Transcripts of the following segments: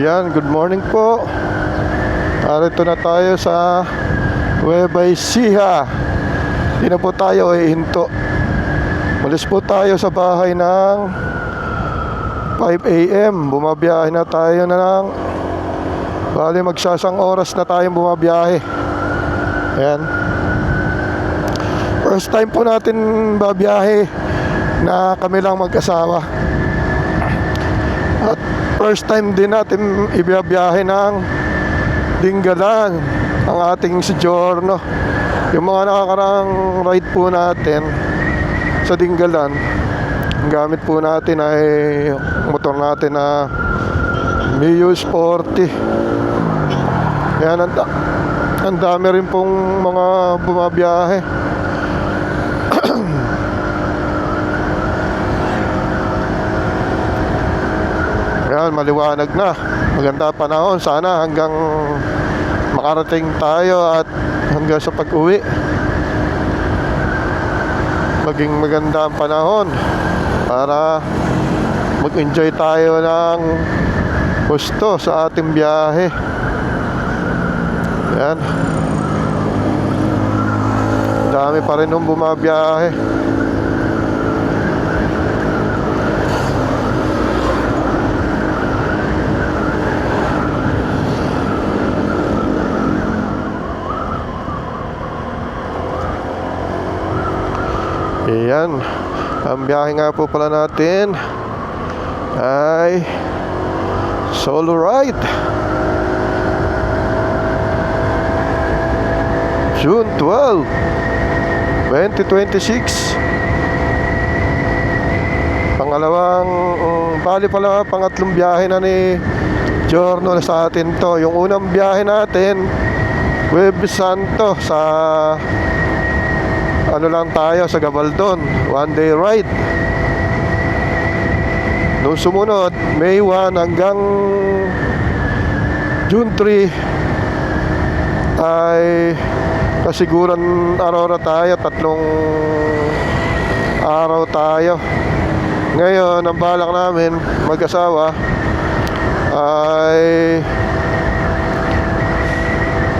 Yan, good morning po. Narito na tayo sa Nueva Ecija. Hindi na po tayo ihinto. Malis po tayo sa bahay ng 5 AM. Bumabiyahe na tayo ng bali magsasang oras na tayong bumabiyahe. Ayan. First time po natin babiyahe na kami lang mag-asawa. At first time din natin ibiyahe ng Dingalan ang ating si Giorno. Yung mga nakakarang ride po natin sa Dingalan, ang gamit po natin ay motor natin na Mio Sporty. Yan, ang dami rin pong mga bumabiyahe. Yan, maliwanag na. Maganda panahon. Sana hanggang makarating tayo at hanggang sa pag-uwi maging maganda ang panahon para mag-enjoy tayo ng gusto sa ating biyahe. Yan. Dami pa rin nung bumabiyahe. Ayan, ang biyahe nga po pala natin ay solo ride. June 12, 2026. Pangatlong biyahe na ni Giorno sa atin to. Yung unang biyahe natin, Huwebes Santo, sa lang tayo sa Gabaldon, one day ride. Nung sumunod, May 1 hanggang June 3 ay kasiguran araw na tayo, 3 araw tayo. Ngayon, ang balak namin mag-asawa ay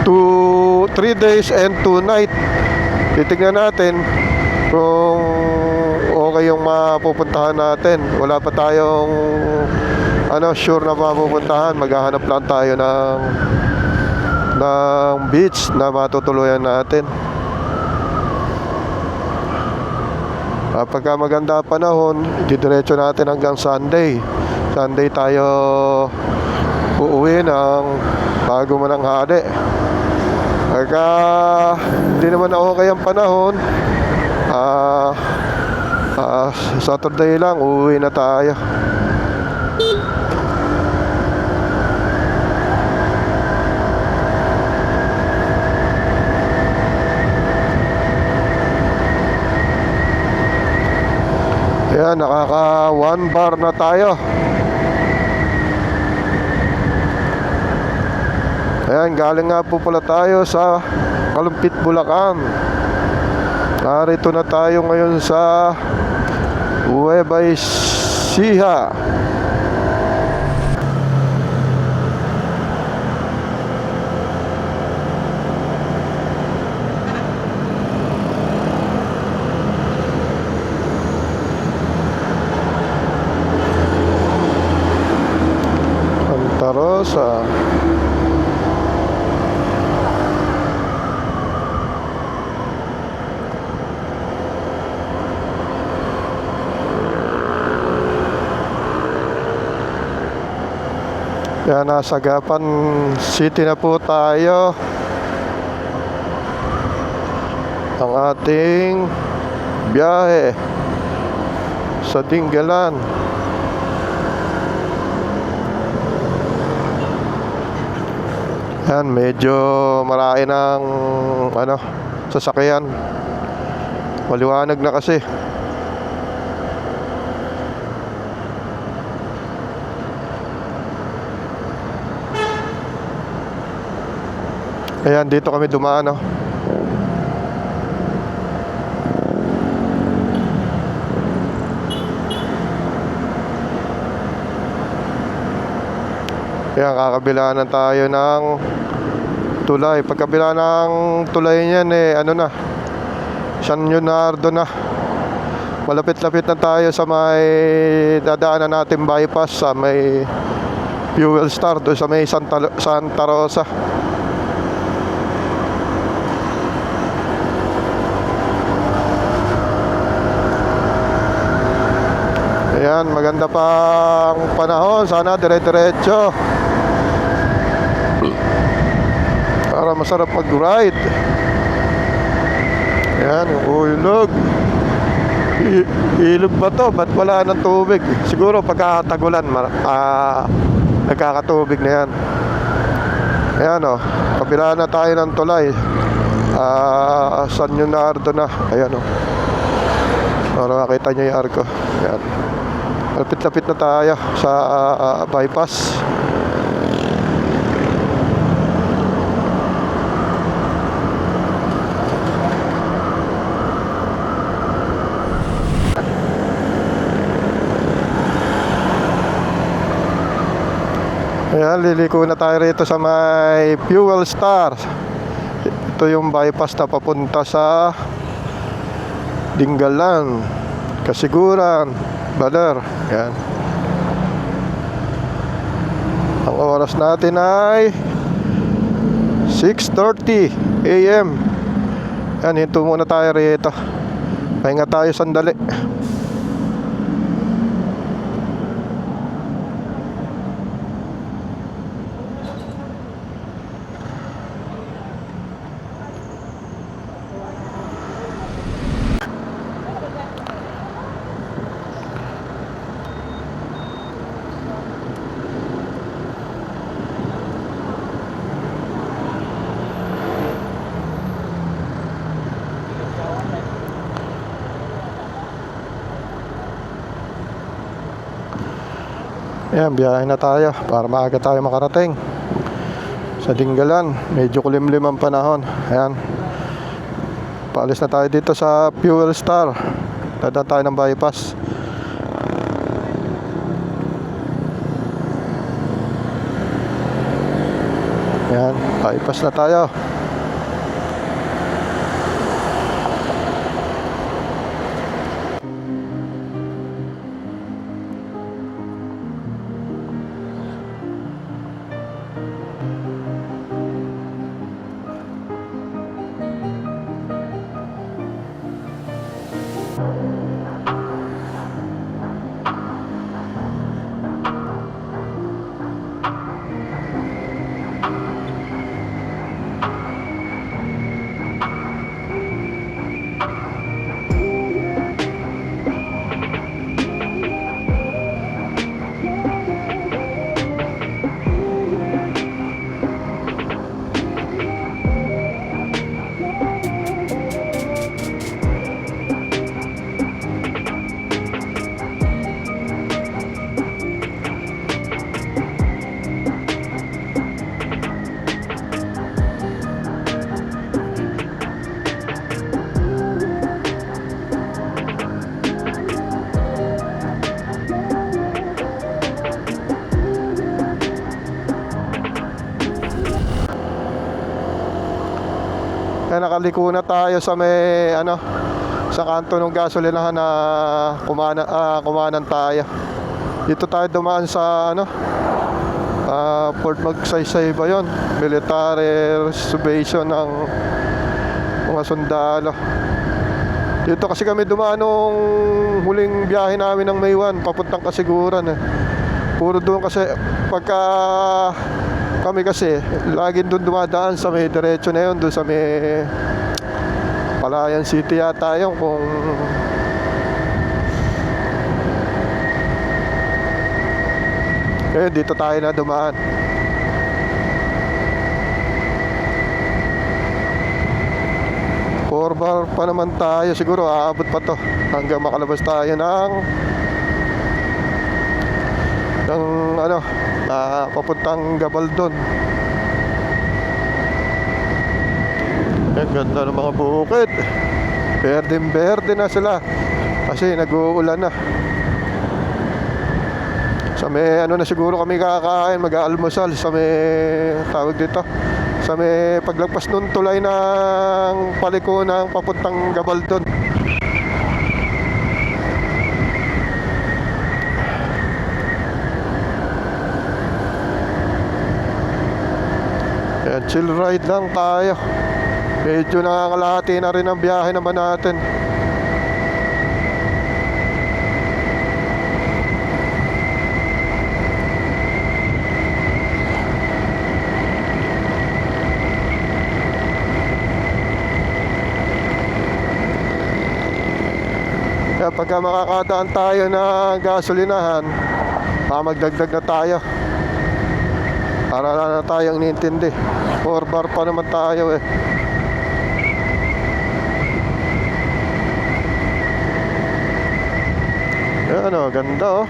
3 days and 2 nights. Titignan natin kung okay yung mapupuntahan natin. Wala pa tayong sure na mapupuntahan. Maghahanap lang tayo ng beach na matutuluyan natin. Pagka maganda panahon, didiretso natin hanggang Sunday. Sunday tayo uuwi ng bago mananghali. Pagka hindi naman okay ang panahon, Saturday lang uuwi na tayo. Ayan, nakaka 1 bar na tayo. Ayan, galing nga po pala tayo sa Kalumpit, Bulacan. Narito na tayo ngayon sa Nueva Ecija. Santa Rosa. Yan, nasa Gapan City na po tayo. Ang ating biyahe sa Dingalan. Yan, medyo marami ng sasakyan. Maliwanag na kasi. Ayan, dito kami dumaan, Ayan, kakabilaan tayo ng tulay. Pagkabila ng tulay niyan ano na, San Leonardo na. Malapit-lapit na tayo sa may dadaanan natin bypass sa may Fuel Star, doon sa may Santa Rosa. Ayan, maganda pang panahon. Sana dire-diretso para masarap mag-ride. Ayan, yung ulog. Ilog ba to? Ba't wala ng tubig? Siguro pagkatagulan nagkakatubig na yan. Ayan o, kabila na tayo ng tulay. San Leonardo na. Ayan o, para makita nyo yung arko. Ayan, lapit-lapit na tayo sa bypass. Ayan, liliko na tayo rito sa may Fuel Star. Ito yung bypass na papunta sa Dingalan, Kasiguran, Baler. Ayan. Ang oras natin ay 6:30 AM. Ayan, hinto muna tayo rito. Pahinga tayo sandali. Ayan, biyahe na tayo para maaga tayo makarating sa Dingalan. Medyo kulimlim ang panahon. Ayan, paalis na tayo dito sa Fuel Star. Dadaan tayo ng bypass. Ayan, bypass na tayo. Kaya nakaliko na tayo sa may sa kanto ng gasolinahan na kumanan tayo. Dito tayo dumaan sa Port Magsaysay ba yun? Military reservation ng mga sundalo. Dito kasi kami dumaan nung huling biyahe namin ng May 1 papuntang Kasiguran. Puro doon kasi pagka kami kasi laging doon dumadaan sa may diretso na yun, doon sa may Palayan City yata yun, kung dito tayo na dumaan. Forbar pa naman tayo, siguro aabot pa to hanggang makalabas tayo ng papuntang Gabaldon. Ang ganda ng mga bukid. Berdeng-berde na sila kasi nag-uulan na. Sa may ano na siguro kami kakain, mag-aalmusal sa may tawag dito. Sa may paglagpas nung tulay ng paliko ng papuntang Gabaldon. Ayan, chill ride lang tayo. Medyo nakakalahati na rin ang biyahe naman natin. Kaya pagka makakadaan tayo ng gasolinahan, magdagdag na tayo. Para na tayong nintindi. 4 bar pa naman tayo eh. Ayan o, ganda o.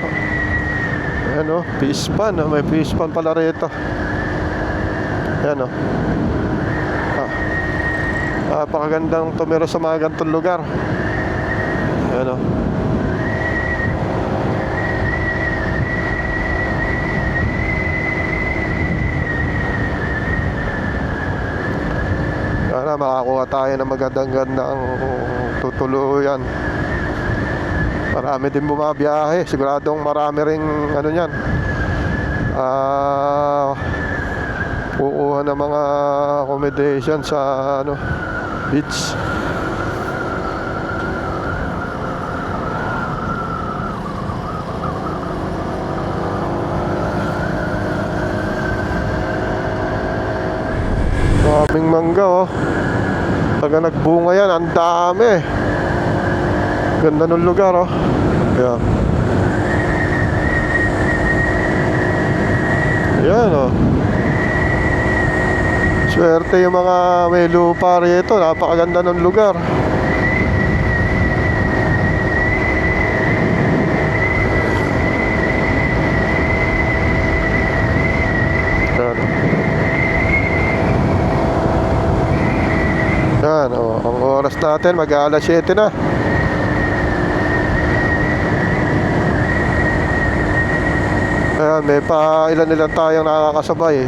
Ayan o, fish pan. May fish pan pala rito. Ayan o. Napakagandang tumira sa mga ganitong lugar. Ayan o. Sana makakuha tayo ng magandang tutuluyan. Marami din bumabiyahe. Siguradong marami ring ano yan, kukuha ng mga accommodation sa ano, beach. Maraming mangga oh. Pag nagbunga yan, ang dami. Ganda ng lugar oh. Ayan. Ayan oh. Swerte yung mga may lupa rito. Napakaganda ng lugar. Ayan. Yan, oh, ang oras natin mag-aalas 7 na. Ayan, may pa ilan tayong nakakasabay.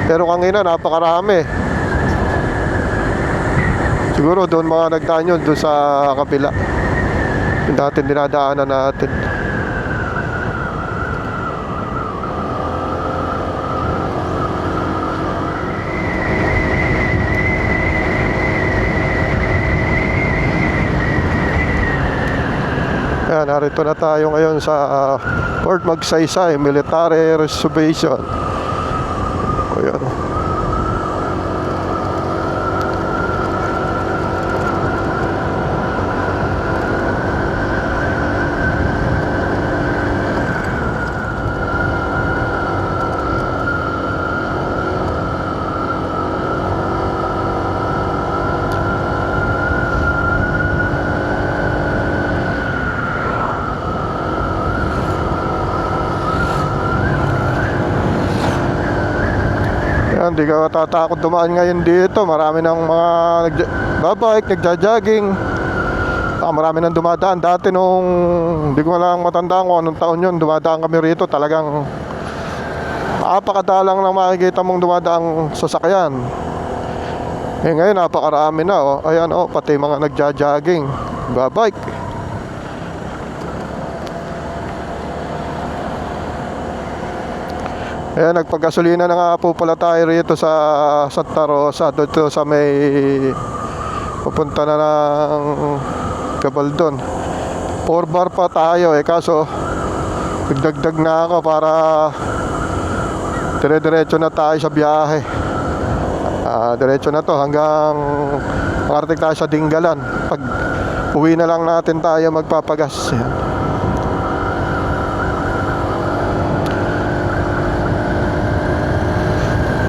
Pero kanina napakarami. Siguro doon mga nagdaan yun, doon sa kapila. Yung dating dinadaanan natin. Ayan, narito na tayo ngayon sa Fort Magsaysay Military Reservation. Ayan. Hindi ka matatakot dumaan ngayon dito. Marami ng mga nagbabike, nagja-jogging. Marami nang dumadaan. Dati nung hindi ko lang matandaan kung anong taon yun, dumadaan kami rito. Talagang napakadalang lang makikita mong dumadaang sasakyan. Eh ngayon napakarami na oh. Ayan oh, pati mga nagja-jogging, nagbabike. Ayan, nagpagasolina na nga po pala tayo rito sa Santa Rosa. Dito sa may pupunta na ng Gabaldon. 4 bar pa tayo eh, kaso nagdagdag na ako para dire-diretso na tayo sa biyahe. Diretso na to hanggang makarating tayo sa Dingalan. Pag uwi na lang natin tayo magpapagas. Ayan.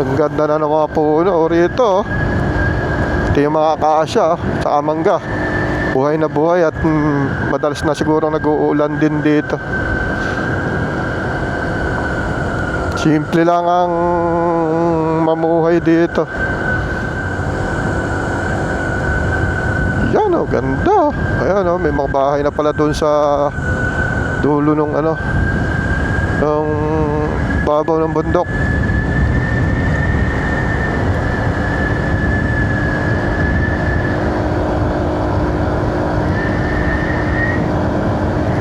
Ang ganda na ng mga puno rito. Ito yung mga akasya sa mangga. Buhay na buhay at madalas na siguro nag-uulan din dito. Simple lang ang mamuhay dito. Yan oh, ganda. Ayan oh, may mga bahay na pala doon sa dulo nung ano, Yung babaw ng bundok.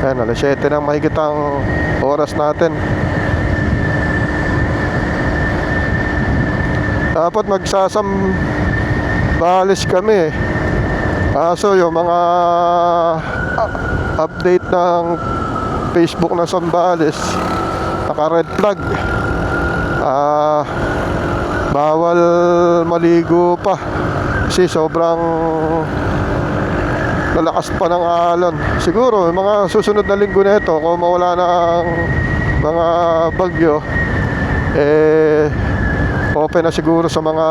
Ayan, alas 7 nang mahigit ang oras natin. Dapat magsasambales kami. Kaso yung mga update ng Facebook ng Sambales, naka red flag. Bawal maligo pa kasi sobrang lalakas pa ng alon. Siguro yung mga susunod na linggo na ito, kung mawala ng mga bagyo, open na siguro sa mga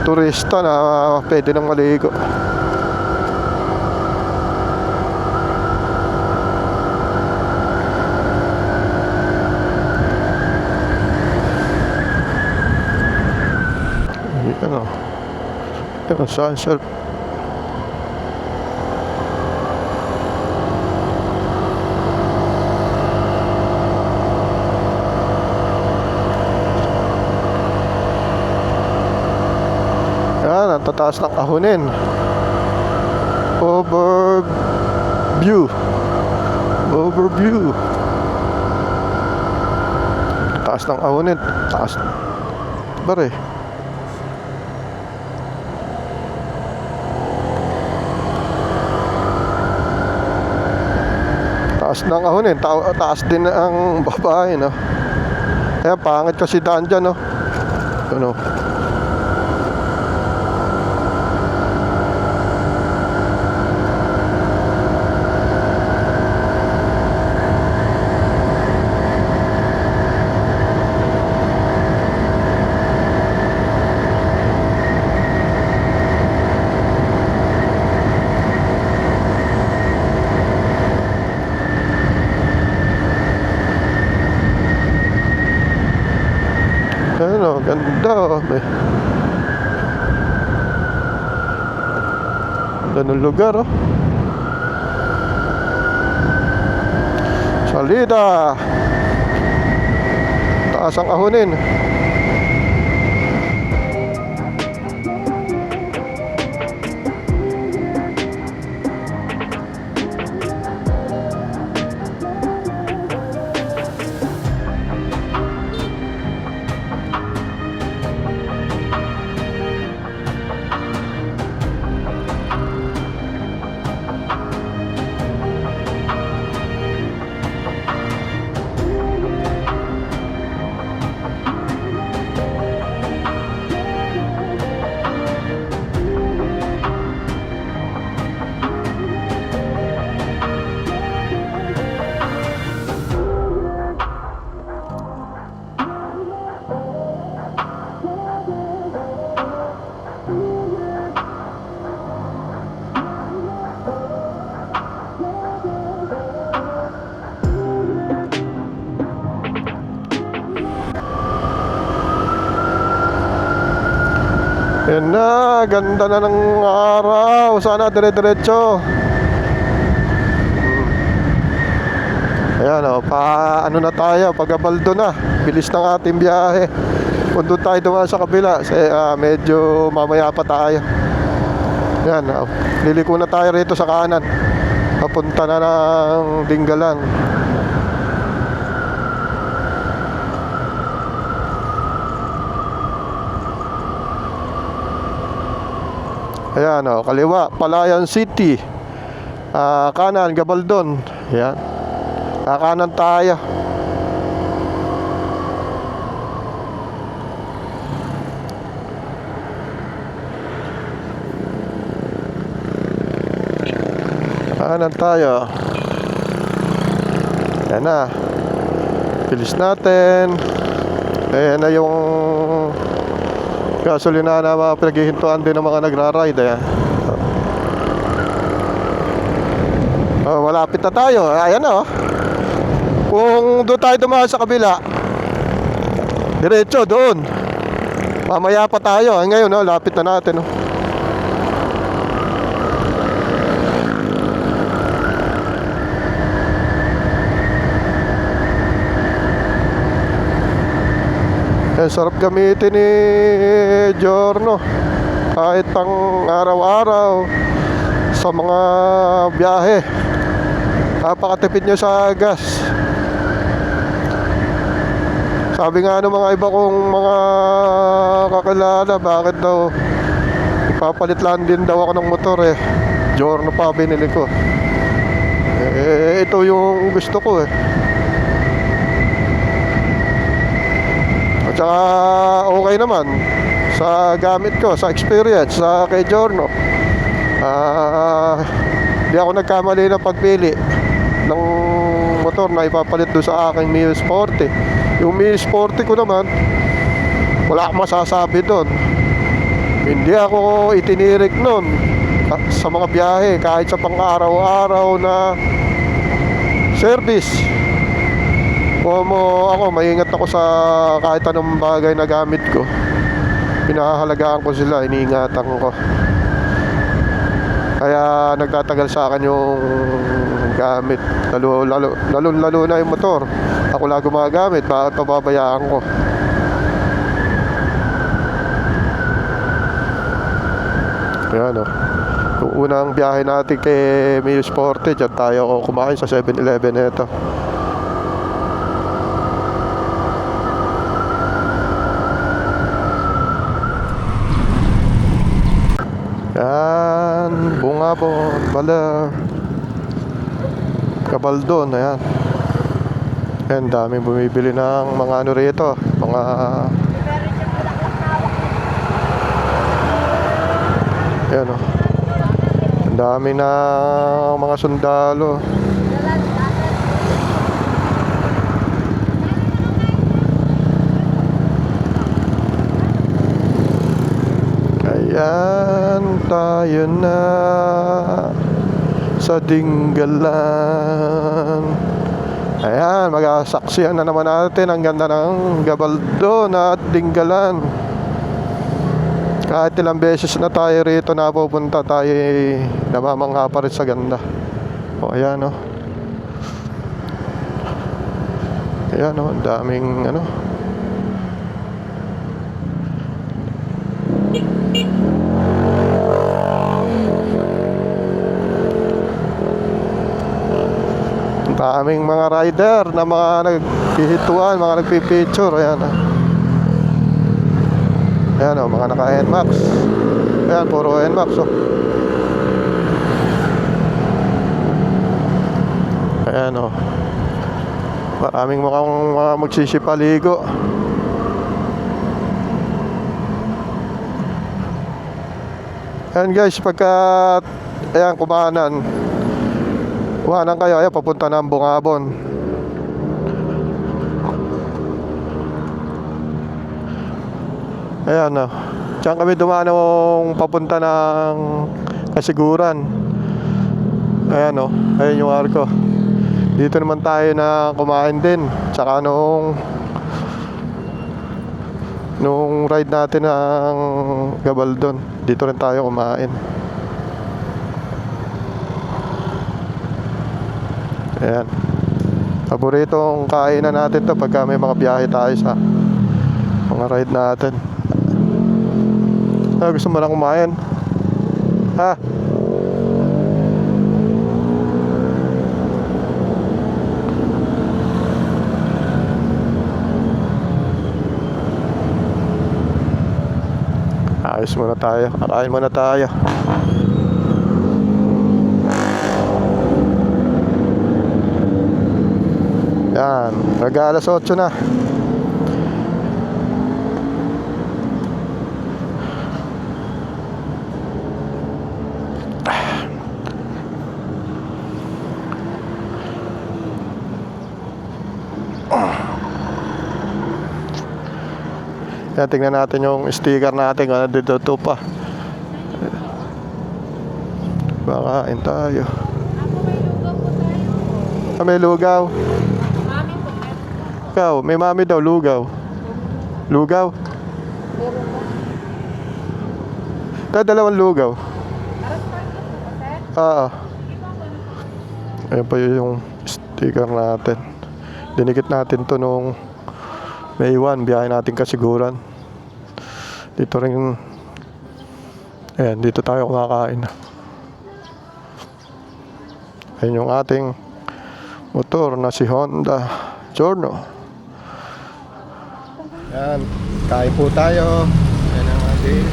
turista na pwede nang maligo. Ano sunset. Yan, ang tataas ng Kahunin. Overview. Taas ng Kahunin. Taas. Bare. Taas ng Kahunin. Taas din ang babae, no? Kaya pangit kasi daan dyan, no? Ano? Ano, ganda, oh. Ganda ng lugar, oh. Salida. Taas ang Kahunin. Yan na, ganda na ng araw. Sana dire-diretso. Ayan, oh, ano na tayo, pag-Abaldo na. Bilis ng ating biyahe. Kung doon tayo dumaan sa kabila, medyo mamaya pa tayo. Ayan, oh, liliko na tayo rito sa kanan. Papunta na ng Dinggalan. Ayan, oh, kaliwa, Palayan City. Kanan, Gabaldon. Ayan. Kakanan tayo. Kanan tayo. Ayan na. Bilis natin. Ayan na yung gasolina na pinaghihintuan din ng mga nagra-ride. Ayan. Malapit na tayo. Ayan na, oh. Kung doon tayo dumaan sa kabila, diretso doon. Mamaya pa tayo. Ngayon, oh, lapit na natin, oh. Sarap gamitin ni Giorno kahit pang araw-araw sa mga biyahe. Napakatipid niya sa gas. Sabi nga ng mga iba kong mga kakilala, bakit daw ipapalit lang din daw ako ng motor eh. Giorno pa binili ko. Ito yung gusto ko eh. At saka okay naman sa gamit ko, sa experience, sa kay Giorno. Di ako nagkamali ng pagpili ng motor na ipapalit doon sa aking Mio Sporty. Yung Mio Sporty ko naman, wala akong masasabi doon. Hindi ako itinirik noon sa mga biyahe, kahit sa pang-araw-araw na service. Ako, maingat ako sa kahit anong bagay na gamit ko. Pinahahalagaan ko sila, iniingatan ko. Kaya nagtatagal sa akin yung gamit. Lalo na yung motor. Ako lang gumagamit, bakit pababayaan ko? Ayan o. Yung unang biyahe natin kay Mio Sporty, dyan tayo kumain sa 7-Eleven ito. Yan, Bungabon, Baler, Gabaldon, ayan. Ayan, daming bumibili ng mga ano rito, mga ayan o. Ang dami na mga sundalo. Ayan, tayo na sa Dinggalan. Ayan, magsasaksihan na naman natin ang ganda ng Gabaldon at Dinggalan. Kahit ilang beses na tayo rito napupunta, tayo namamangha pa rin sa ganda. O ayan o. Ayan o, ang daming ano. Ang daming mga rider na mga naghihituan, mga nagpipicture. Ayan o. Ayan o, mga naka-NMAX. Ayan, puro NMAX o. Ayan o. Maraming mga magsisipaligo. Ayan guys, pagka ayan, kumanan kayo, ayan, papunta ng Bungabon. Ayan o. Diyan kami dumaan nung papunta ng Kasiguran. Ayan o. Ayan yung arko. Dito naman tayo na kumain din. Tsaka nung ride natin ng Gabaldon, dito rin tayo kumain. Ayan. Paboritong kainan natin to pagka may mga biyahe tayo sa mga ride natin. Gusto mo lang kumain? Ha? Ayos muna tayo. Kakain muna tayo. Yan. Nag-alas 8 na. Yan, tingnan natin yung sticker natin kung ano dito pa. Bakain tayo. May lugaw. Ikaw, may mami daw, lugaw. Lugaw? Ito, dalawang lugaw. Ayan pa yung sticker natin. Dinikit natin to nung May iwan, biyahe natin kasiguran. Dito rin, ayan, dito tayo kumakain. Ayan yung ating motor na si Honda Giorno. Ayan, kain po tayo. Ayan ang ating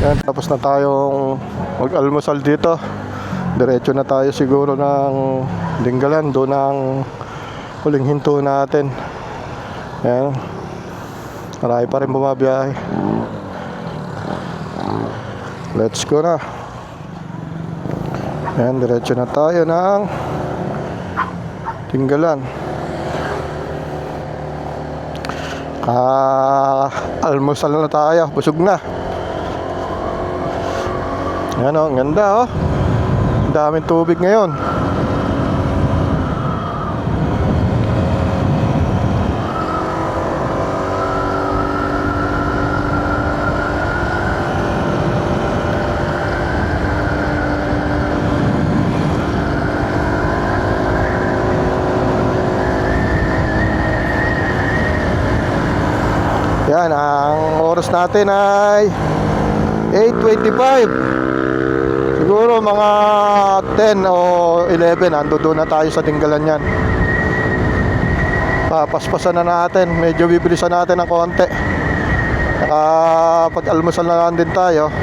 yan, tapos na tayong mag-almusal dito. Diretso na tayo siguro ng Dinggalan. Doon ang huling hinto natin. Ayan. Marami pa rin bumabiyahe. Let's go na. Ayan, diretso na tayo ng Dinggalan. Almusal na tayo. Busog na. Ayan o, ang ganda o. Ang daming tubig ngayon. Yan, ang oras natin ay 8:25. Siguro mga 10 o 11 ando doon na tayo sa Dinggalan yan. Papaspasan na natin. Medyo bibilisan natin ng konti. Pag-almusal na lang din tayo.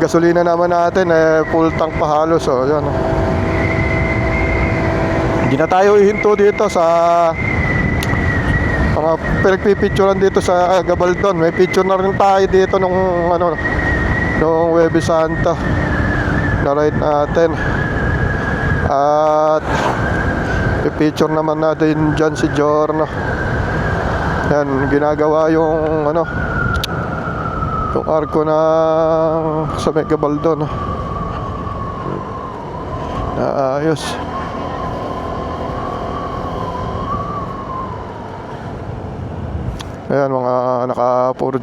Gasolina naman natin full tank pa halos. Yun. Hindi na tayo ihinto dito sa mga pinagpipicturan dito sa Gabaldon. May picture na rin tayo dito nung Huwebes Santo na ride natin. At i-picture naman natin dyan si Giorno. Yan, ginagawa yung yung arko na sa may Gabaldon. Ayos. Ayan, mga naka-puro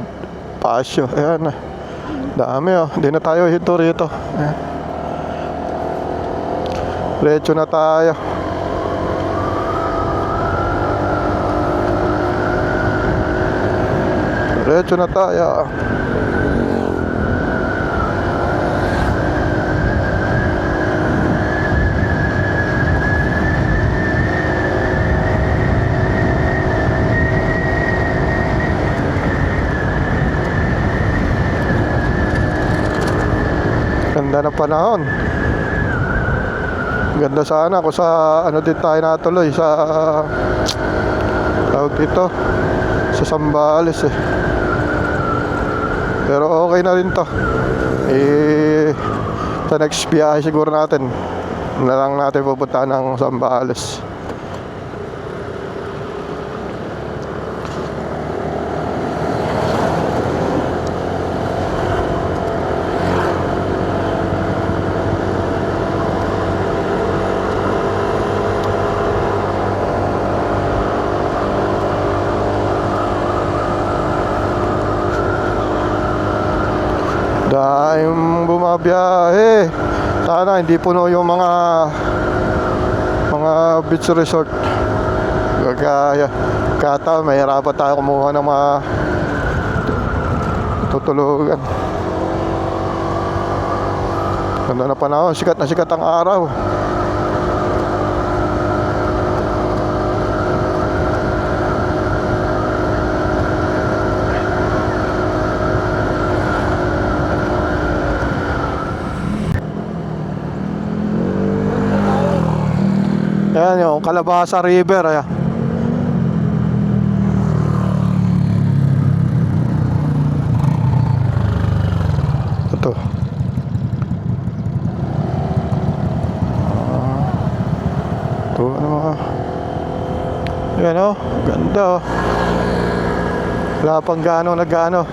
pasyo. Ayan, dami hindi na tayo hito rito. Ayan. Diretso na tayo. Diretso na tayo. Ganda ng panahon. Ganda sana kung sa din tayo natuloy sa tawag dito sa Zambales Pero okay na rin to. Sa next biyahe siguro natin na lang natin pupunta ng Zambales. Dahil bumabiyahe. Sana hindi puno yung mga beach resort. Kaya kataon mahirapan tayo kumuha ng mga tutulugan. Ganda na panahon, sikat na sikat ang araw. Ayan yung Calabasa River. Ayan. Ito. Ito ano mga. Ayan o. Ganda o. Wala pang gaano nagano.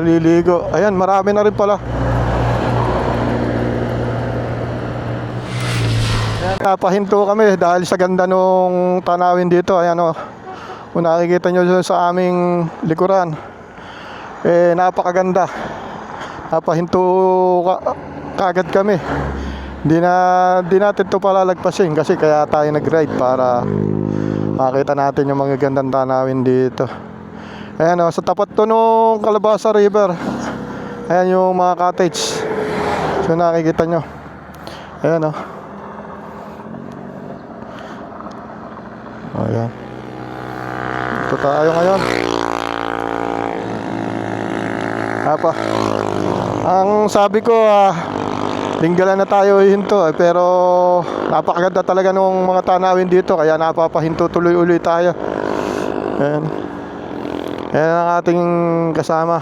Liligo. Ayan, marami na rin pala. Napahinto kami dahil sa ganda nung tanawin dito. Ayan o. Kung nakikita nyo sa aming likuran, napakaganda. Papahinto kagad kami. Di natin to palalagpasin kasi kaya tayo nag-ride para makita natin yung mga gandang tanawin dito. Ayan o, sa tapat to nung Calabasa River. Ayan yung mga cottage. So nakikita nyo. Ayan o. Ayan. Ito tayo ngayon. Ang sabi ko, Dinggalan na tayo hinto pero napakaganda talaga nung mga tanawin dito kaya napapahinto tuloy uli tayo. Ayan. Ayan ang ating kasama.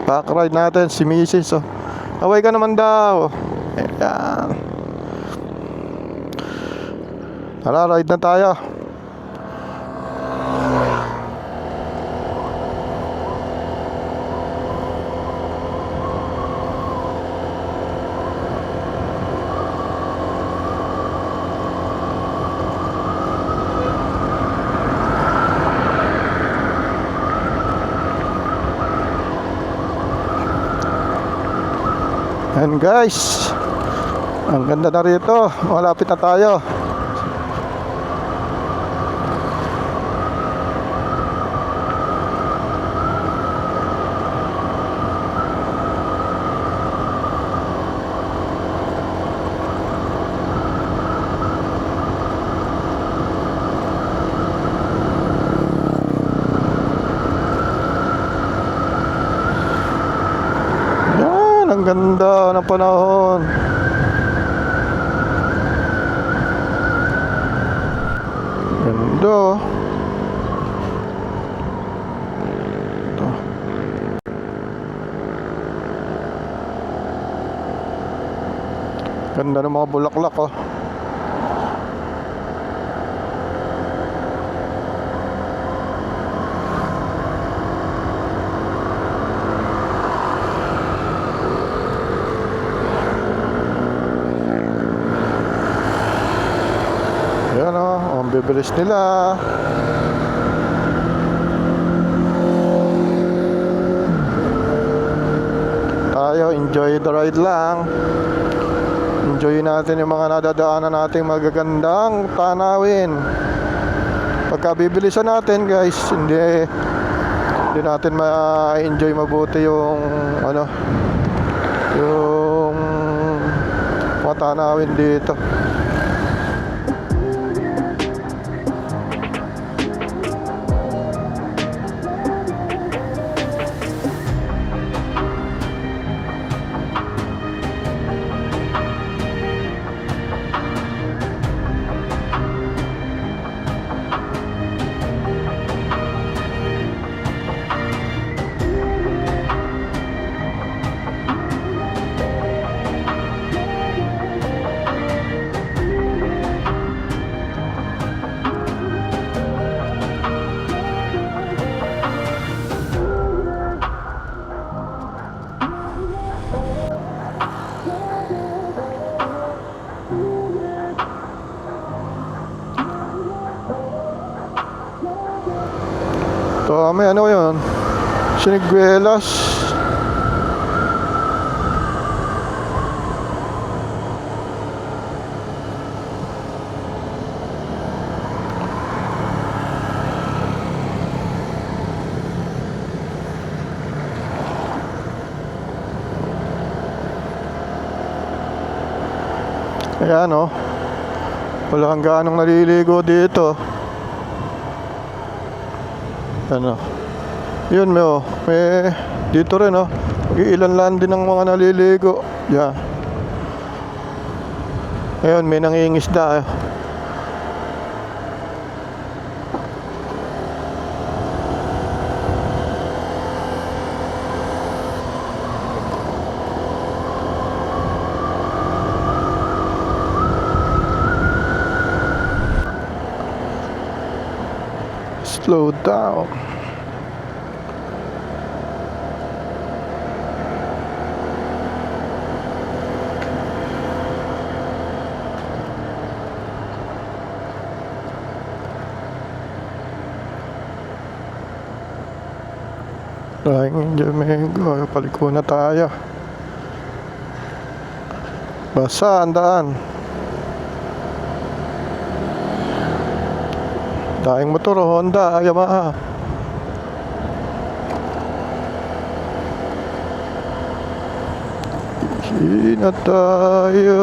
Back ride natin si Mrs. Away ka naman daw. Ayan. Tara, ride na tayo. And guys, ang ganda na rito. Malapit na tayo. Ang ganda ng panahon. Ganda. Ito. Ganda ng mga bulaklak Ayan ang bibilis nila. Tayo, enjoy the ride lang. Enjoy natin yung mga nadadaanan nating magagandang tanawin. Pagka bibilisan natin guys, hindi natin ma-enjoy mabuti yung yung mga tanawin dito. So may yun? Siniguelas. Ayan wala kang gaanong naliligo dito. Yun may dito rin ilan lang din ang mga naliligo. Yeah. Ayun, may nangingisda Slow down. Daing Domingo, paliko na tayo. Basa ang daan. Daing motor, Honda, Yamaha. Sina tayo.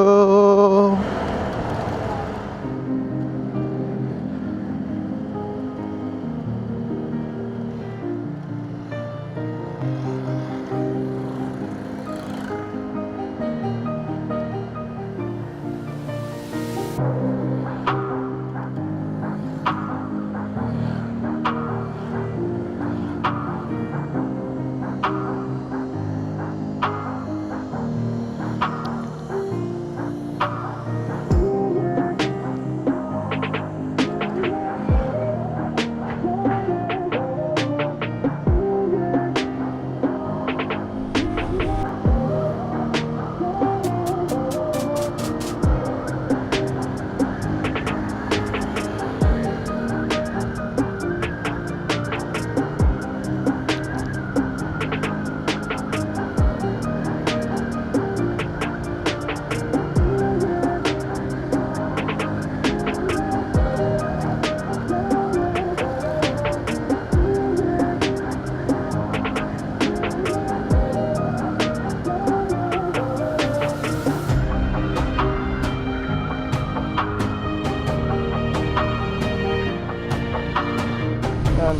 Yan.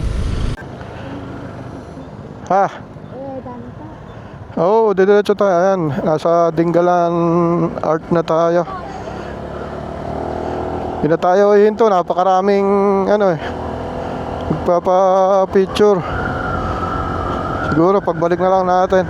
Ha? Oo, diretso tayo. Ayan, nasa Dinggalan Art na tayo. Hindi na tayo hinto. Napakaraming magpapa-picture. Siguro pagbalik na lang natin.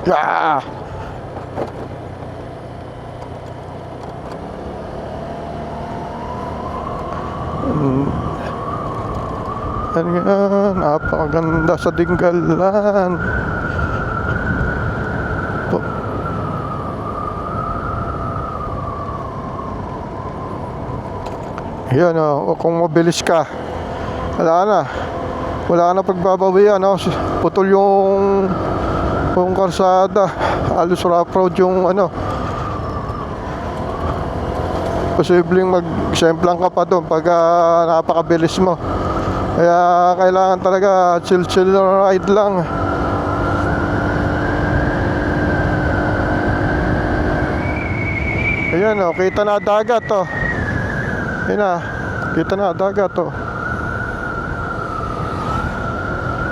Yeah. Yan nga, napakaganda sa Dinggalan. Yan kung mabilis ka, wala na pagbabawian, putol yung karsada, halos rough road yung posibleng mag-semplang ka pa doon pag napakabilis mo. Kaya kailangan talaga chill ride lang. Ayan kita na dagat Ayan na, kita na dagat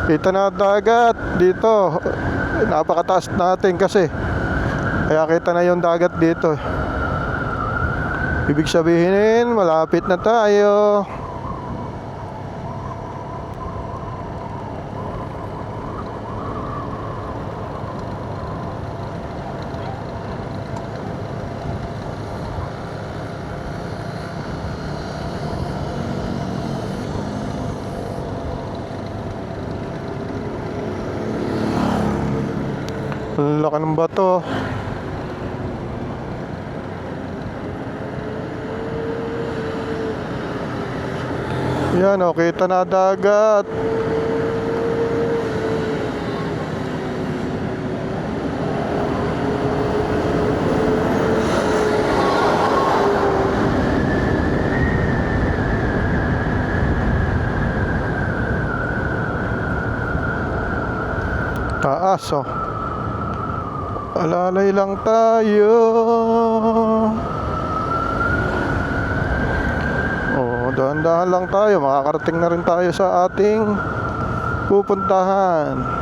Kita na dagat dito. Napakataas natin kasi. Kaya kita na yung dagat dito. Ibig sabihin, malapit na tayo. Laki ng bato. Yan kita na dagat. Taas alalay lang tayo. Dahan-dahan lang tayo. Makakarating na rin tayo sa ating pupuntahan.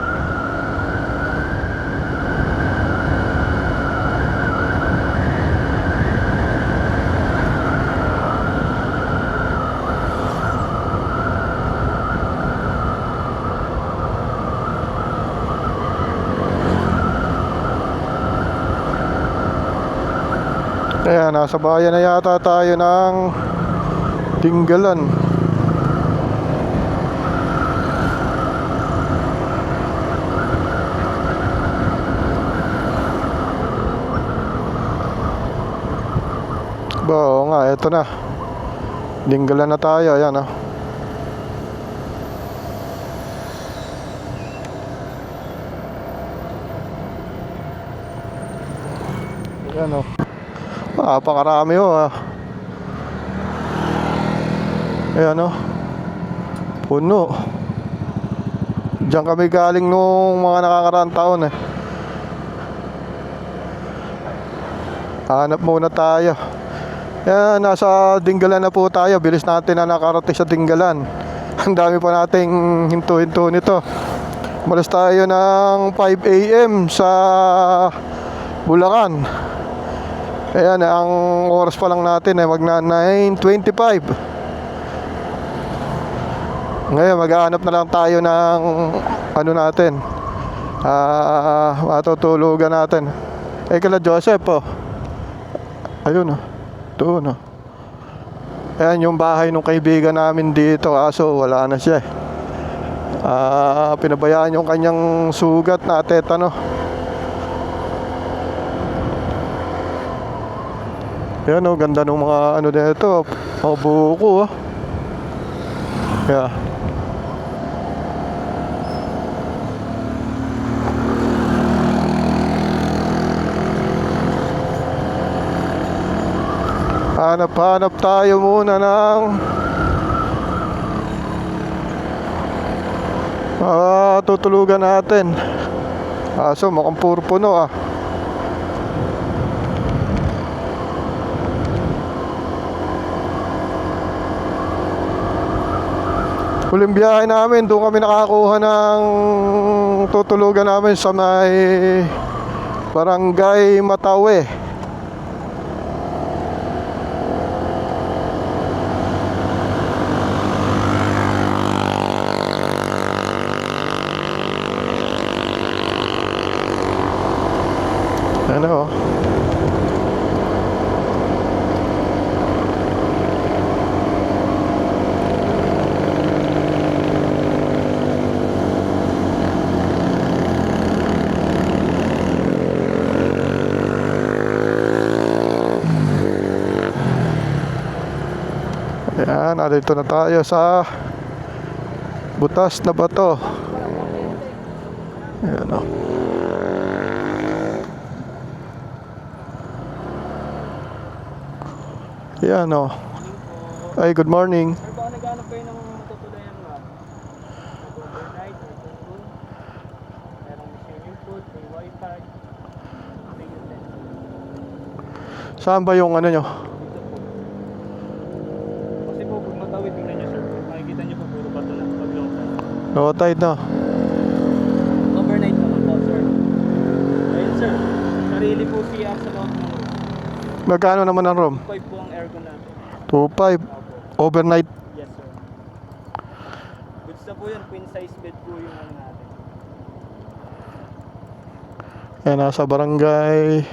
Kaya nasa bayan na yata tayo ng Dinggalan. eto na. Dinggalan na tayo, ayan oh. Ayan oh. Napakarami oh ah. Ayan oh. Puno. Diyan kami galing nung mga nakakaraang taon eh. Hanap muna tayo. Yan, nasa Dinggalan na po tayo. Bilis natin na nakarating sa Dinggalan. Ang dami pa nating hinto-hinto nito. Malas tayo ng 5 AM sa Bulacan. Ayan, ang oras pa lang natin ay magna 9:25. Ngayon, maghahanap na lang tayo ng ano natin. Matutulugan natin. Kala Joseph oh. Ayun oh. Doon oh. Ayan yung bahay ng kaibigan namin dito, kaso wala na siya. Pinabayaan yung kanyang sugat na tetano. Ayan oh, ganda ng mga ano dito. Mga buko oh. Yeah. Hanap-hanap tayo muna ng tutulugan natin. So mukhang puro puno ah. Huling biyahe namin, doon kami nakakuha ng tutulugan namin sa may Barangay Matawe. Ano? Ayan, dito na tayo sa Butas na Bato. Ayan o. Ayan o. Ay, good morning. Sir, baka naghanap kayo ng tutulayan nga? Overnight, may room, merong swimming pool, may wifi, may utensil. Saan ba yung ano nyo? Dito po. Kasi po, pag matawid, tingnan nyo sir, makikita nyo po puro bato na pag low tide. Low tide na. Overnight naman po sir. Ayun sir, sarili po CR sa loob ng room. Magkano naman ang room? 5 po ang aircon natin. 2.5. Opo. Overnight. Yes sir. Goods na po yun, queen size bed po yung ano natin. Ayan, nasa barangay.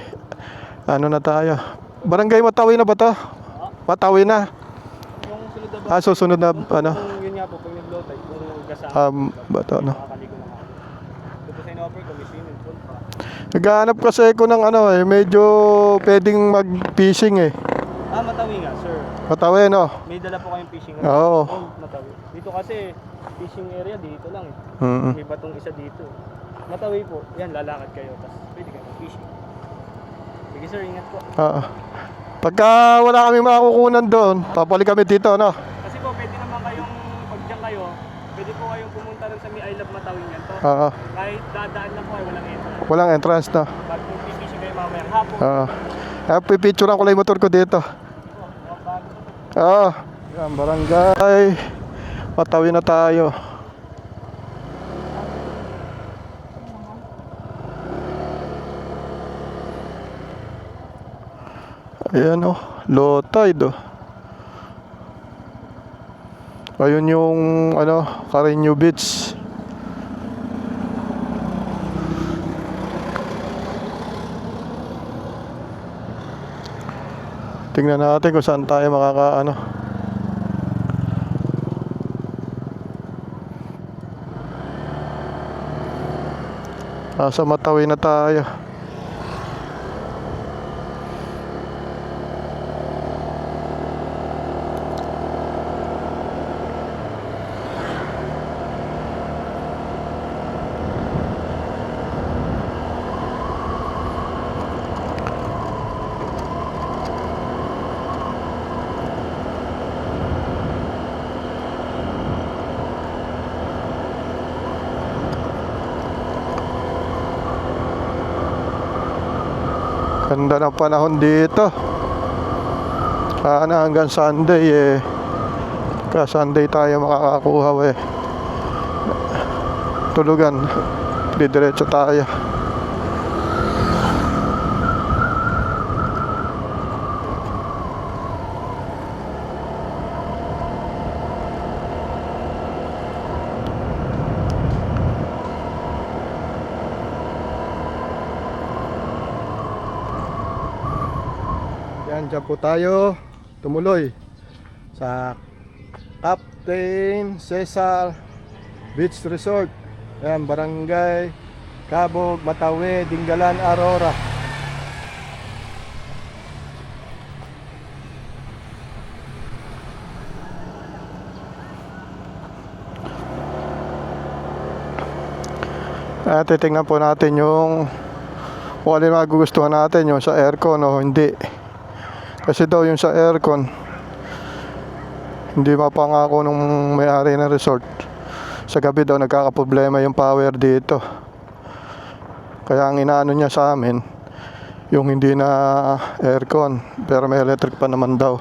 Ano na tayo? Barangay Matawi na ba to? Matawi na. Yung sunod na ba? Susunod na ano? Yun nga po, pag nag-low tide, puro gasama. Bato ano? Makakaligo na ako. Ito po sa in-offer ko, may swimming pool pa. Naghahanap kasi ako ng ano eh, medyo pwedeng mag-fishing eh. Matawi nga, sir. Matawi no? May dala po kayong fishing rod. Oo. Matawi. Dito kasi, fishing area dito lang eh. Mm-mm. May batong isa dito. Matawi po. Yan, lalakad kayo. Tapos pwede kayo fishing. Sige sir, ingat po. Pagka wala kami makukunan doon, papalik kami dito no? Kasi po, pwede naman kayong, pag dyan kayo, pwede po kayong pumunta rin sa I Love Matawi yan to. Kahit dadaan lang po ay walang entrance. Walang entrance na. Pag fishing kayo mamayang hapon. Pipicturean ko lang yung motor ko dito. Yan, barangay Matawi na tayo. Ayan oh, low tide oh. Ayun yung ano, Carreño Beach. Tingnan natin kung saan tayo makakaano. Sa Matawi na tayo. Ganda ng panahon dito. Sana hanggang Sunday eh. Sunday tayo makakakuha eh. Tulugan. Didiretso tayo. Yan, dyan po tayo tumuloy sa Captain Cesar Beach Resort. Yan, Barangay Cabog, Matawi, Dingalan, Aurora. At titingnan po natin yung kung alin magugustuhan natin, yung sa aircon o hindi. Kasi daw yung sa aircon hindi mapangako nung may-ari ng resort. Sa gabi daw nagkakaproblema yung power dito. Kaya ang inaano niya sa amin yung hindi na aircon pero may electric pa naman daw.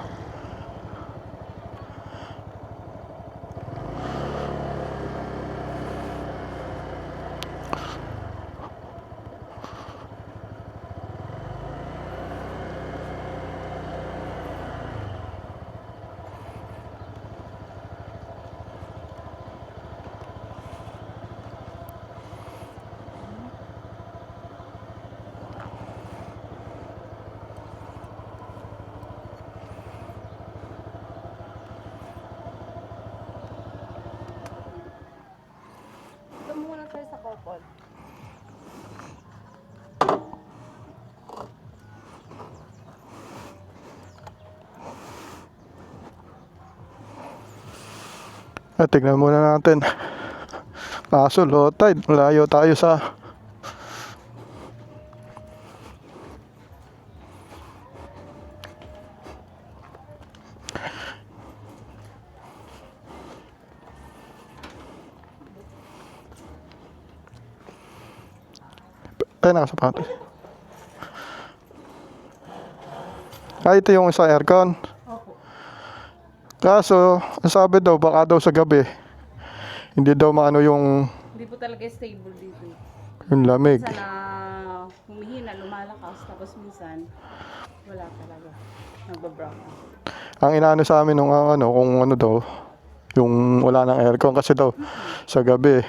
Muna tayo sa couple. At tignan muna natin. Kaso low tide, malayo tayo sa nakasapatos. Ito yung sa aircon. Opo. Kaso, ang sabi daw, baka daw sa gabi hindi daw maano yung Hindi po talaga stable dito. yung lamig. Minsan na humihina, lumalakas, tapos minsan wala talaga. Nagbabrown out. Ang inaano sa amin nung ano, kung ano daw, yung wala ng aircon kasi daw sa gabi.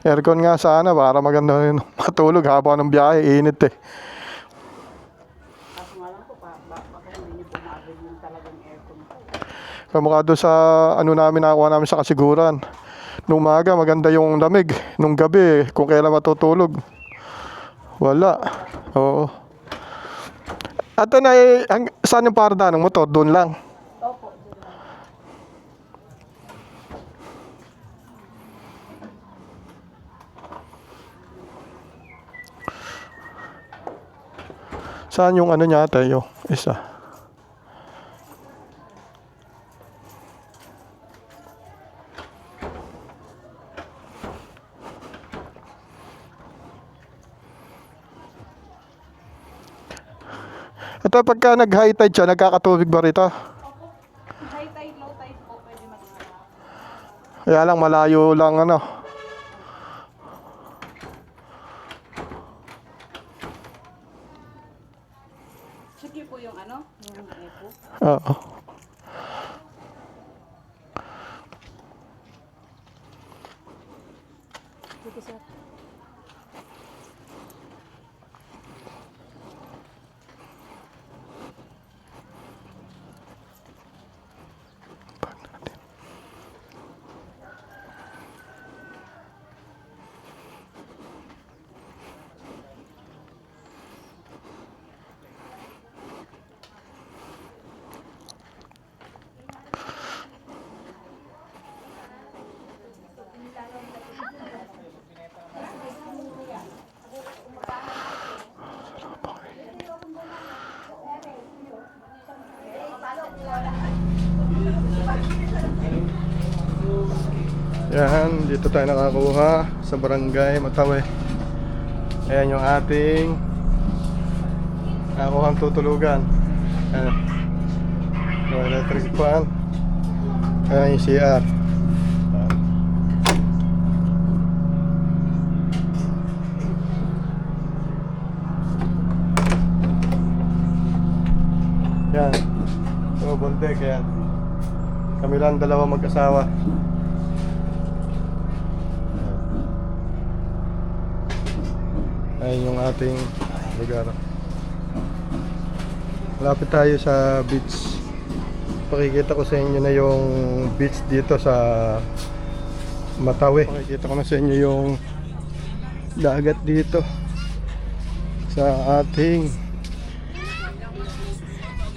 Aircon nga sana para maganda rin matulog habang ng biyahe, init eh. Kaso nga lang po, baka hindi niyo bumabal yung talagang aircon po. Kamukha doon sa ano namin nakuha namin sa kasiguran. Nung umaga maganda yung lamig, nung gabi kung kailan matutulog wala. Oo. At na saan yung parada ng motor? Doon lang. Opo, doon lang. Saan yung ano niya tayo? Isa. Ito pagka nag-high tide siya, nagkakatubig ba rito? Opo. High tide, low tide po, pwede magkala. Kaya lang malayo lang ano. Sige po yung ano, yung epo. Oo. Sige sir. Yan, dito tayo nakakuha sa Barangay Matawi. Ayan yung ating nakuhang tutulugan. Ayan. Yung electric fan. Ayan yung CR. Yan. Double deck yan. Kami lang dalawa mag-asawa. Ayun yung ating lugar. Malapit tayo sa beach. Pakikita ko sa inyo na yung beach dito sa Matawe. Pakikita ko na sa inyo yung dagat dito sa ating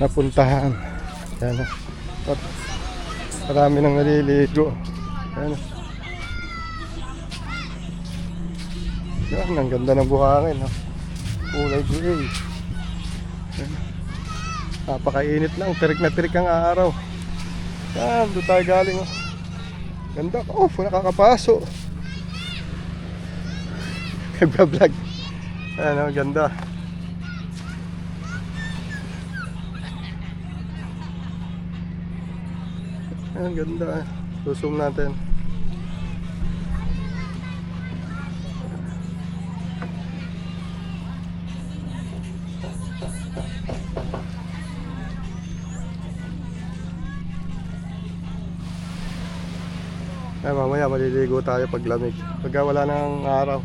napuntahan. Ayan o. At marami nang naliligo. Ayan o. Yan, ang ganda ng buhangin. Oh. Kulay gray. Ayan. Napakainit lang. Tirik na tirik ang araw. Yan, doon tayo galing. Oh. Ganda. Oh, nakakapaso. Nagbablog. Ayan, oh, ganda. Ayan, ganda. Susum natin. Ay, mamaya maliligo tayo pag lamig. Pagka wala ng araw.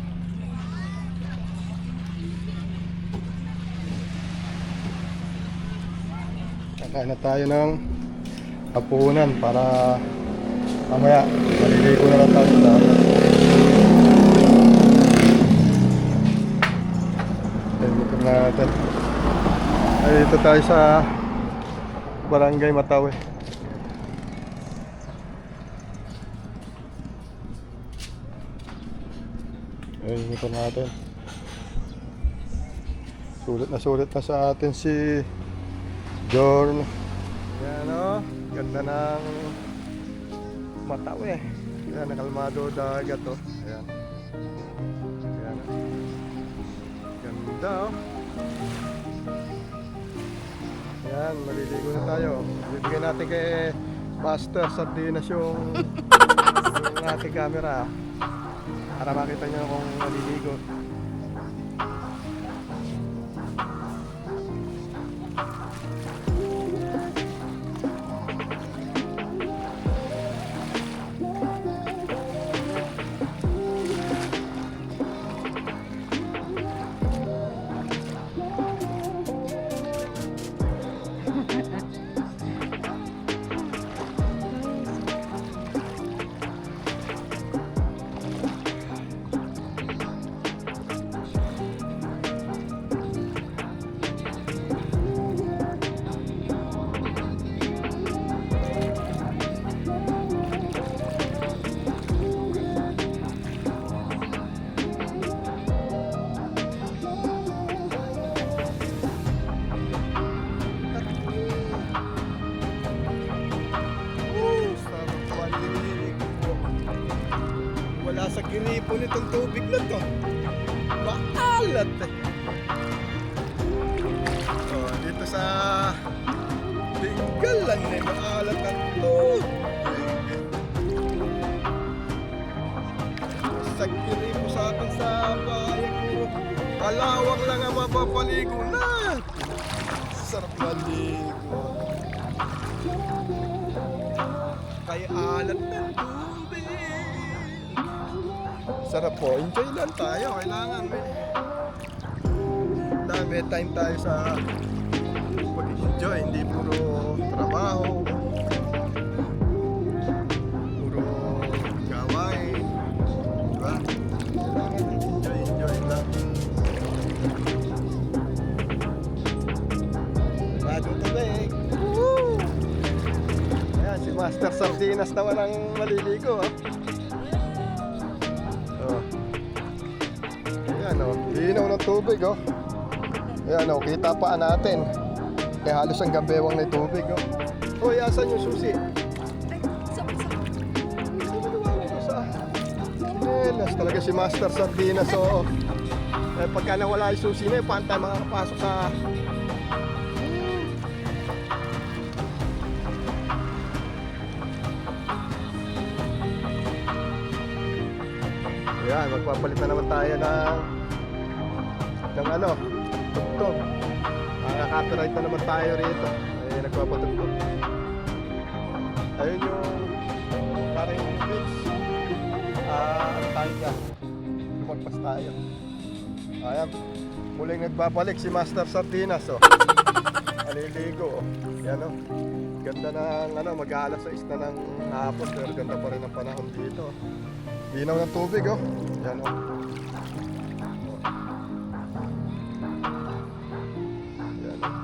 Kakain na tayo ng hapunan para mamaya maliligo na lang tayo sa dagat. Dito natin. Ay, dito tayo sa Barangay Matawe. Ayun, ito natin. Sulit na sa atin si Jorn. Ayan o, ganda ng Matawe. Ayan, nakalmado dagat o. Ayan. Ayan o. Ganda o. Ayan, maliligo na tayo. Bibigyan natin kay Master Sardinas yung ating camera. Para makita nyo kung maliligo. Wala sa giripo nitong tubig na to. Maalat eh. Oh, dito sa Bengal lang eh, maalat ang tubig. Sa giripo sa atin sa bahay ko, kalawang lang ang mapapaligo na. Sarap maligo. Kaya alat ng tubig. Sarap po, enjoy lang tayo. Kailangan may time tayo sa pag-enjoy. Hindi puro trabaho, puro gawain, diba? Kailangan enjoy lang. Matutubig. Woo! Ayan, si Master Sardinas naman ang maliligo. Ayan o, linaw ng tubig o. Ayan o, kita pa natin. Kaya halos ang gambewang na tubig o. O, asan yung susi? Hindi mo nawawa ko sa chinelas. Talaga si Master Sardinas. So, pagka nawala yung susi na yun, paano tayo makakapasok sa... Ayan, magpapalit na naman tayo ng ano, tugtog. Copyright na naman tayo rito. Ay, nagpapatugtog. Ayun yung parang beach. Ano tayo dyan? Lumagpas tayo. Ayan, muling nagbabalik si Master Sardinas. Oh. Aliligo. Oh. Yan oh. Ganda ng ano, mag-aalas 6 na ng hapon. Pero ganda pa rin ang panahon dito. Linaw ng tubig oh. Yan oh. Yan oh.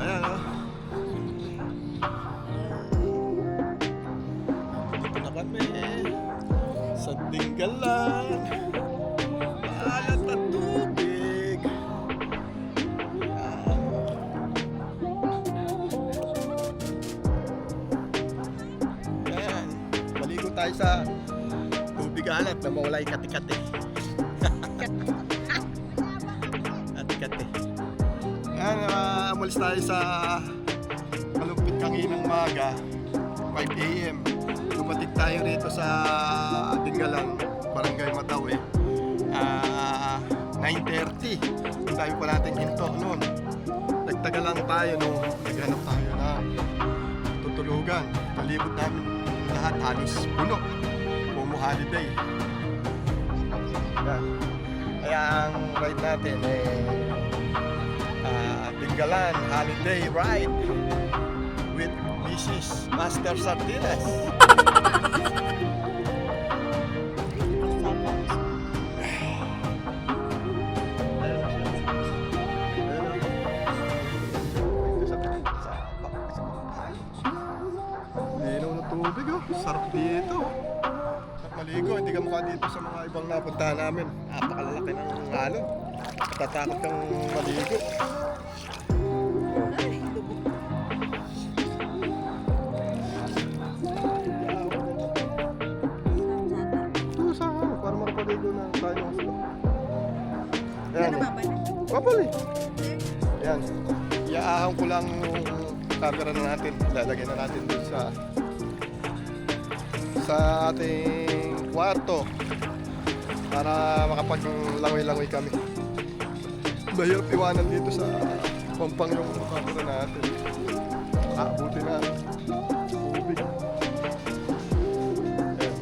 Ayan oh. Dito na kami sa Dinggalan. Maalat na tubig. Ayan. Maligo tayo sa tubig alat na mawala yung kati-kati. Kati-kati. Ayan, umalis tayo sa malupit kanginang maga, 5 AM. Dumating tayo rito sa Dinggalan, Barangay Matawi, 9:30. Ang dami pa natin hinto noon. Nagtagal lang tayo nung naghanap tayo na tutulugan. Palibot namin lahat halos puno. Pomo holiday. Yan. Kaya ang ride natin Dinggalan Holiday Ride with Mrs. Master Sardinas. Linaw na tubig oh. Sarap dito. Sarap maligo. Hindi ka mukha dito sa mga ibang napuntahan namin. Napakalalaki ng alon. Tatakot kang maligo. Ito sa para makapaligo na tayo ng gusto. Ayan eh. Kapali. Ayan. Iaahon ko lang yung camera na natin. Lalagay na natin dun sa ating kwarto para makapaglangoy-langoy kami. Mahirap iwanan dito sa pampang yung camera natin. Buti na tubig. Ayan.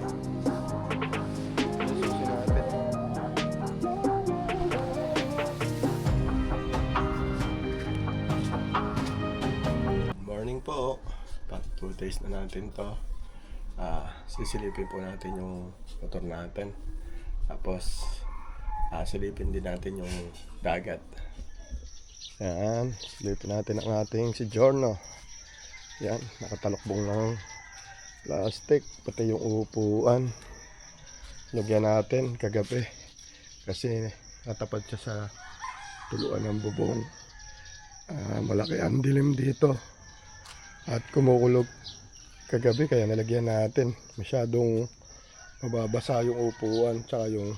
Yung susi natin. Morning po. Pag 2 days na natin to. Sisilipin po natin yung motor natin. Tapos silipin din natin yung dagat. Yan, silipin natin ang ating si Giorno. Yan, nakatalokbong ng plastic, pati yung upuan. Lagyan natin kagabi kasi natapat siya sa tuluan ng bubong. Malaki ang dilim dito at kumukulog kagabi kaya nalagyan natin. Masyadong mababasa yung upuan tsaka yung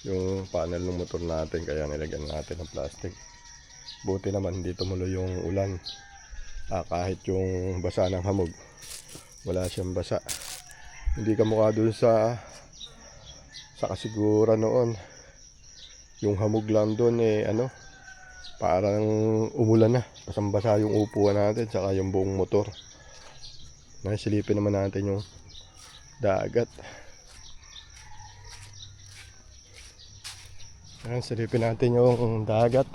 yung panel ng motor natin kaya nilagyan natin ng plastic. Buti naman hindi tumuloy yung ulan. Kahit yung basa ng hamog wala siyang basa. Hindi kamukha dun sa kasigura noon. Yung hamog lang dun parang umulan na. Basang-basa yung upuan natin saka yung buong motor. Silipin naman natin yung dagat. Ayan, silipin natin yung dagat.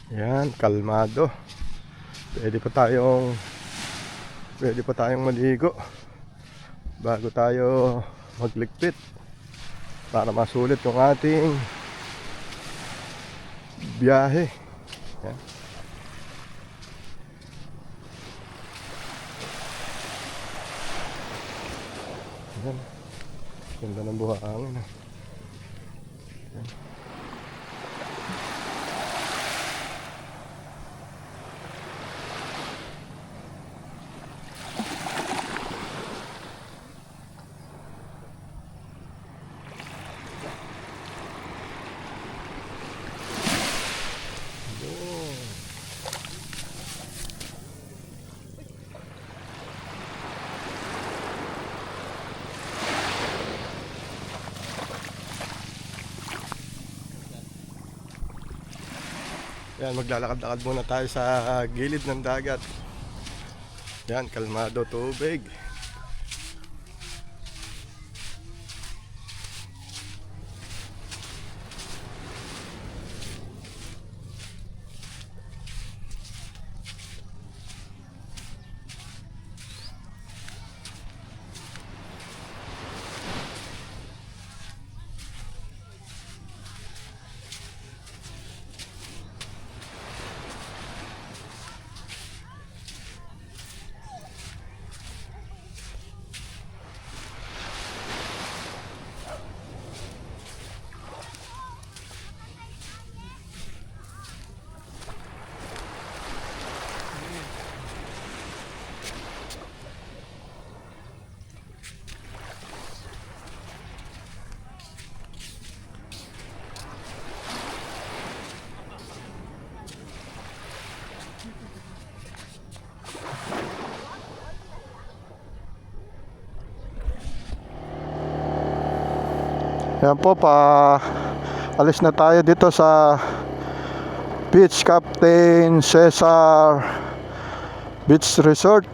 Ayan, kalmado. Pwede pa tayong maligo bago tayo magligpit para masulit yung ating biyahe. Ayan. Ayan. Ganda ng buhangin. Yan, maglalakad-lakad muna tayo sa gilid ng dagat. Yan, kalmado tubig. Yan po, alis na tayo dito sa Beach Captain Cesar Beach Resort.